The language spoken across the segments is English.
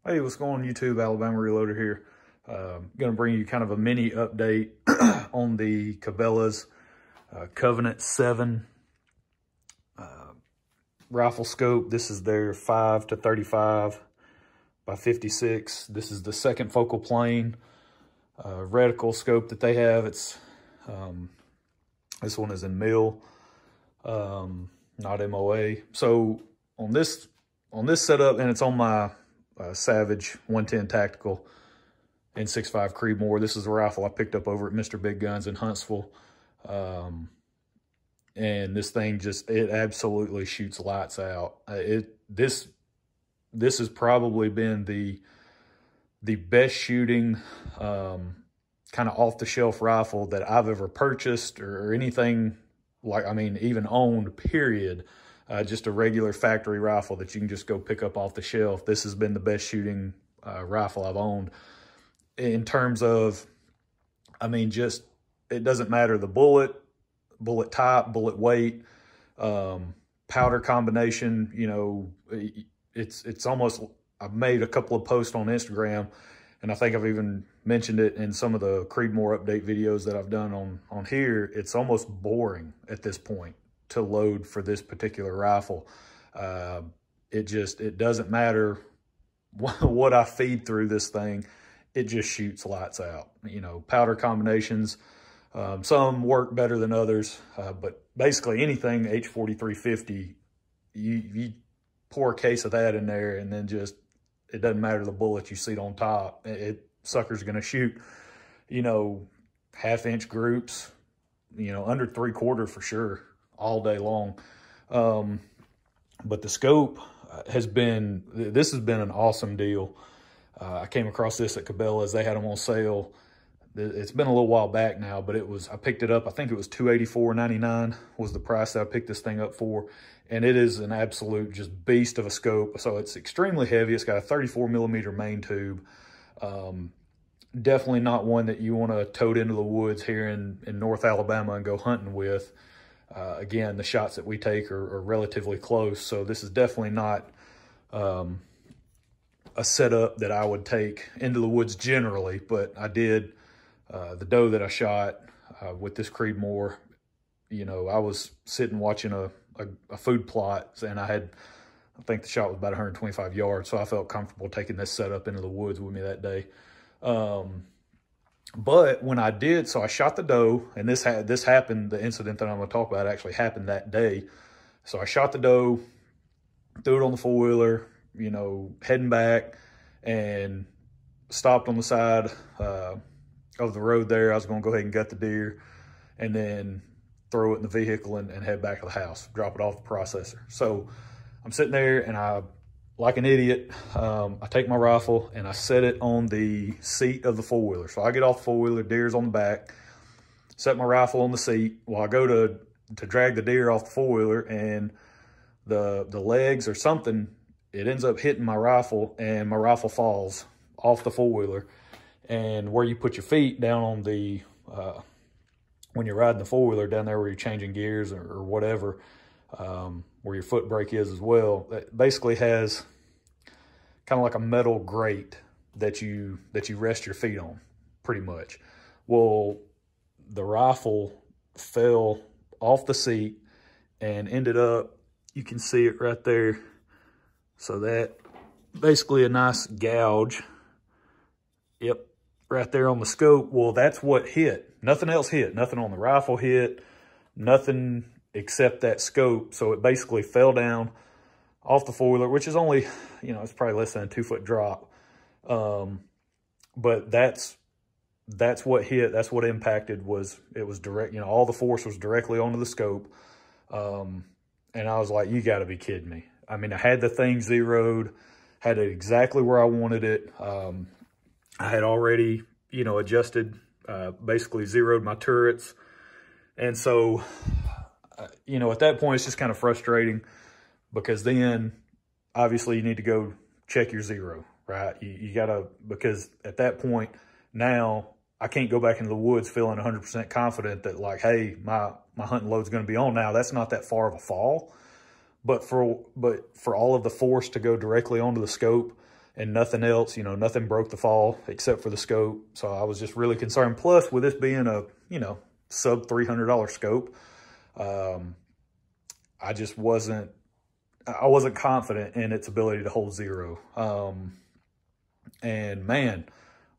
Hey, what's going on YouTube? Alabama Reloader here. Going to bring you kind of a mini update on the Cabela's Covenant 7 rifle scope. This is their 5 to 35 by 56. This is the second focal plane reticle scope that they have. It's this one is in mil, not MOA. So on this setup, and it's on my Savage 110 Tactical in 6.5 Creedmoor. This is a rifle I picked up over at Mr. Big Guns in Huntsville. And this thing it absolutely shoots lights out. This has probably been the best shooting kind of off the shelf rifle that I've ever purchased or anything like, I mean, even owned, period. Just a regular factory rifle that you can just go pick up off the shelf. This has been the best shooting rifle I've owned. In terms of, I mean, just, it doesn't matter the bullet type, bullet weight, powder combination, you know, it's almost, I've made a couple of posts on Instagram, and I think I've even mentioned it in some of the Creedmoor update videos that I've done on here. It's almost boring at this point to load for this particular rifle. It doesn't matter what I feed through this thing. It just shoots lights out. You know, powder combinations, some work better than others, but basically anything H4350, you pour a case of that in there, and then just, it doesn't matter the bullet you seat on top. Sucker's gonna shoot, you know, 1/2 inch groups, you know, under 3/4 for sure, all day long. But the scope this has been an awesome deal. I came across this at Cabela's. They had them on sale. It's been a little while back now, but I picked it up. I think it was $284.99 was the price that I picked this thing up for. And it is an absolute just beast of a scope. So it's extremely heavy. It's got a 34mm main tube. Definitely not one that you want to tote into the woods here in North Alabama and go hunting with. Again, the shots that we take are relatively close. So this is definitely not a setup that I would take into the woods generally, but I did. The doe that I shot with this Creedmoor, you know, I was sitting watching a food plot, and I think the shot was about 125 yards, so I felt comfortable taking this setup into the woods with me that day. But when I did, so I shot the doe, and this happened, the incident that I'm going to talk about actually happened that day. So I shot the doe, threw it on the four-wheeler, you know, heading back, and stopped on the side of the road there. I was going to go ahead and gut the deer and then throw it in the vehicle and head back to the house, drop it off the processor. So I'm sitting there, and like an idiot, I take my rifle and I set it on the seat of the four-wheeler. So I get off the four-wheeler, deer's on the back, set my rifle on the seat. Well, I go to drag the deer off the four-wheeler, and the legs or something, it ends up hitting my rifle, and my rifle falls off the four-wheeler. And where you put your feet down on the, when you're riding the four-wheeler down there where you're changing gears or whatever, where your foot brake is as well, that basically has kind of like a metal grate that you rest your feet on, pretty much. Well, the rifle fell off the seat and ended up, you can see it right there. So that basically a nice gouge. Yep, right there on the scope. Well, that's what hit. Nothing else hit. Nothing on the rifle hit. Nothing except that scope. So it basically fell down off the four-wheeler, which is only, you know, it's probably less than a 2-foot drop. But that's what hit. That's what impacted. It was direct, you know, all the force was directly onto the scope. And I was like, you got to be kidding me. I mean, I had the thing zeroed, had it exactly where I wanted it. I had already, you know, adjusted, basically zeroed my turrets. And so, you know, at that point, it's just kind of frustrating, because then obviously you need to go check your zero, right? You gotta, because at that point now I can't go back into the woods feeling 100% confident that, like, hey, my hunting load's going to be on now. That's not that far of a fall. But for all of the force to go directly onto the scope, and nothing else, you know, nothing broke the fall except for the scope. So I was just really concerned. Plus, with this being a, you know, sub $300 scope, I just wasn't confident in its ability to hold zero. And man,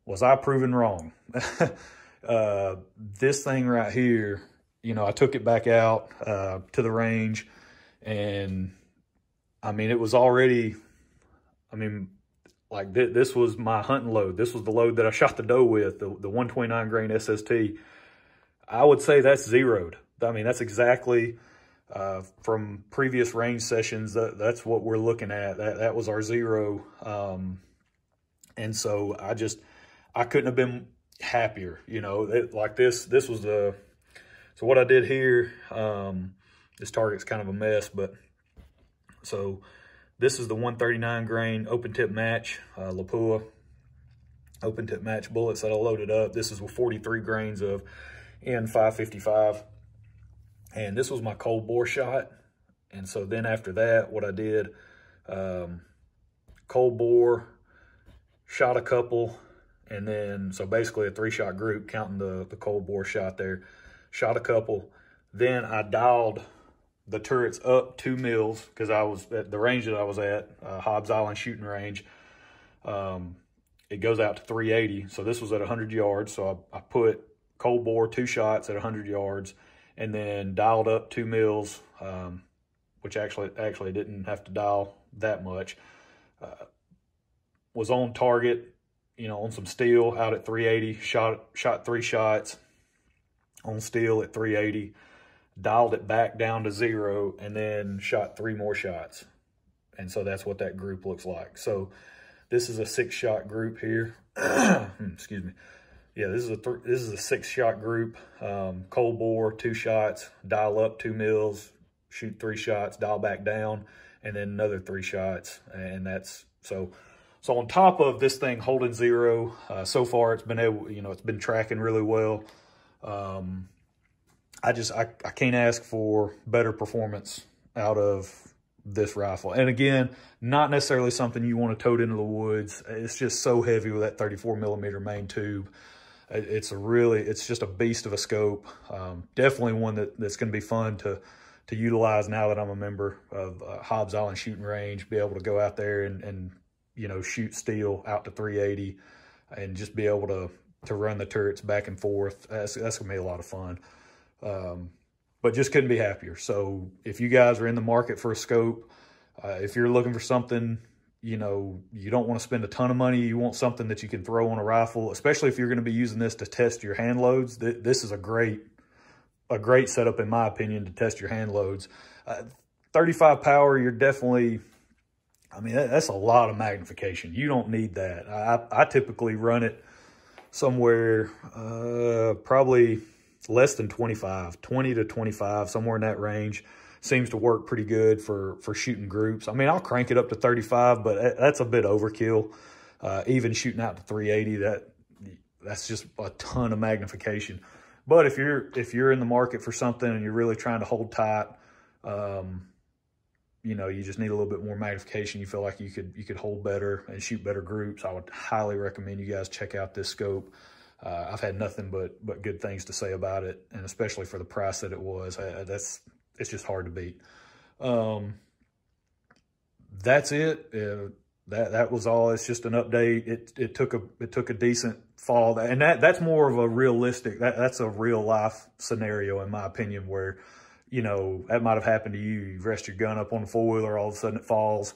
was I proven wrong. This thing right here, you know, I took it back out to the range, and I mean, it was already, I mean, like this was my hunting load. This was the load that I shot the doe with, the 129 grain SST. I would say that's zeroed. I mean, that's exactly from previous range sessions. That's what we're looking at. That was our zero. And so I couldn't have been happier. You know, like this was so what I did here, this target's kind of a mess, but so this is the 139 grain open tip match, Lapua open tip match bullets that I loaded up. This is with 43 grains of N555. And this was my cold bore shot. And so then after that, what I did, cold bore, shot a couple, and then, so basically a 3-shot group, counting the cold bore shot there, shot a couple. Then I dialed the turrets up 2 mils, because I was at the range that I was at, Hobbs Island shooting range. It goes out to 380. So this was at 100 yards. So I put cold bore 2 shots at 100 yards, and then dialed up 2 mils, which actually didn't have to dial that much. Was on target, you know, on some steel out at 380, shot 3 shots on steel at 380, dialed it back down to 0, and then shot 3 more shots. And so that's what that group looks like. So this is a 6-shot group here. Excuse me. Yeah, this is a 6-shot group. Cold bore 2 shots, dial up 2 mils, shoot 3 shots, dial back down, and then another 3 shots. And that's so on top of this thing holding 0, so far it's been able, you know, it's been tracking really well. I can't ask for better performance out of this rifle. And again, not necessarily something you want to tote into the woods. It's just so heavy with that 34 millimeter main tube. It's just a beast of a scope. Definitely one that's going to be fun to utilize now that I'm a member of Hobbs Island shooting range, be able to go out there and you know, shoot steel out to 380 and just be able to run the turrets back and forth. That's going to be a lot of fun. But just couldn't be happier. So if you guys are in the market for a scope, if you're looking for something, you know, you don't want to spend a ton of money, you want something that you can throw on a rifle, especially if you're going to be using this to test your hand loads. This is a great setup, in my opinion, to test your hand loads. 35 power, you're definitely, I mean, that's a lot of magnification. You don't need that. I typically run it somewhere probably less than 25, 20 to 25, somewhere in that range. Seems to work pretty good for shooting groups. I mean, I'll crank it up to 35, but that's a bit overkill. Even shooting out to 380, that's just a ton of magnification. But if you're in the market for something and you're really trying to hold tight, you know, you just need a little bit more magnification. You feel like you could hold better and shoot better groups, I would highly recommend you guys check out this scope. I've had nothing but good things to say about it, and especially for the price that it was. It's just hard to beat. That's it. That was all. It's just an update. It took a decent fall, and that's more of a realistic. That's a real life scenario, in my opinion, where, you know, that might have happened to you. You rest your gun up on the 4-wheeler, all of a sudden it falls,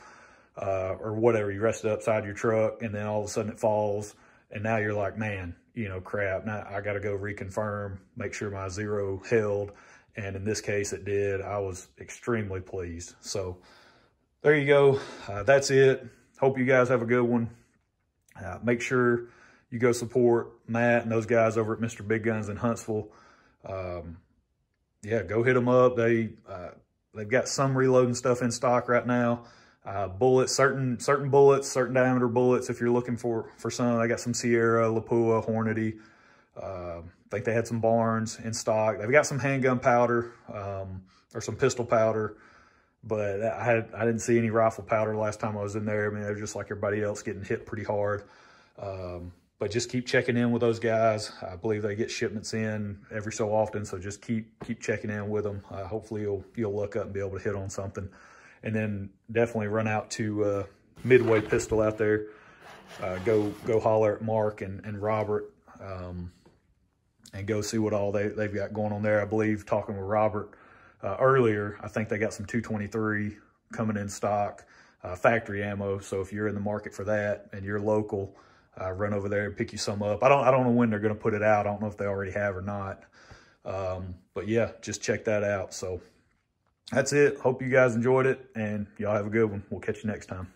or whatever. You rest it upside your truck, and then all of a sudden it falls, and now you're like, man, you know, crap. Now I got to go reconfirm, make sure my 0 held. And in this case, it did. I was extremely pleased. So there you go. That's it. Hope you guys have a good one. Make sure you go support Matt and those guys over at Mr. Big Guns in Huntsville. Yeah, go hit them up. They've got some reloading stuff in stock right now. Bullets, certain bullets, certain diameter bullets. If you're looking for some, I got some Sierra, Lapua, Hornady. I think they had some Barnes in stock. They've got some handgun powder, or some pistol powder, But I didn't see any rifle powder last time I was in there. I mean, they're just like everybody else, getting hit pretty hard. But just keep checking in with those guys. I believe they get shipments in every so often, so just keep checking in with them. Hopefully you'll look up and be able to hit on something. And then definitely run out to Midway Pistol out there. Go holler at Mark and Robert, and go see what all they've got going on there. I believe, talking with Robert earlier, I think they got some 223 coming in stock, factory ammo. So if you're in the market for that and you're local, run over there and pick you some up. I don't know when they're going to put it out. I don't know if they already have or not. But yeah, just check that out. So that's it. Hope you guys enjoyed it, and y'all have a good one. We'll catch you next time.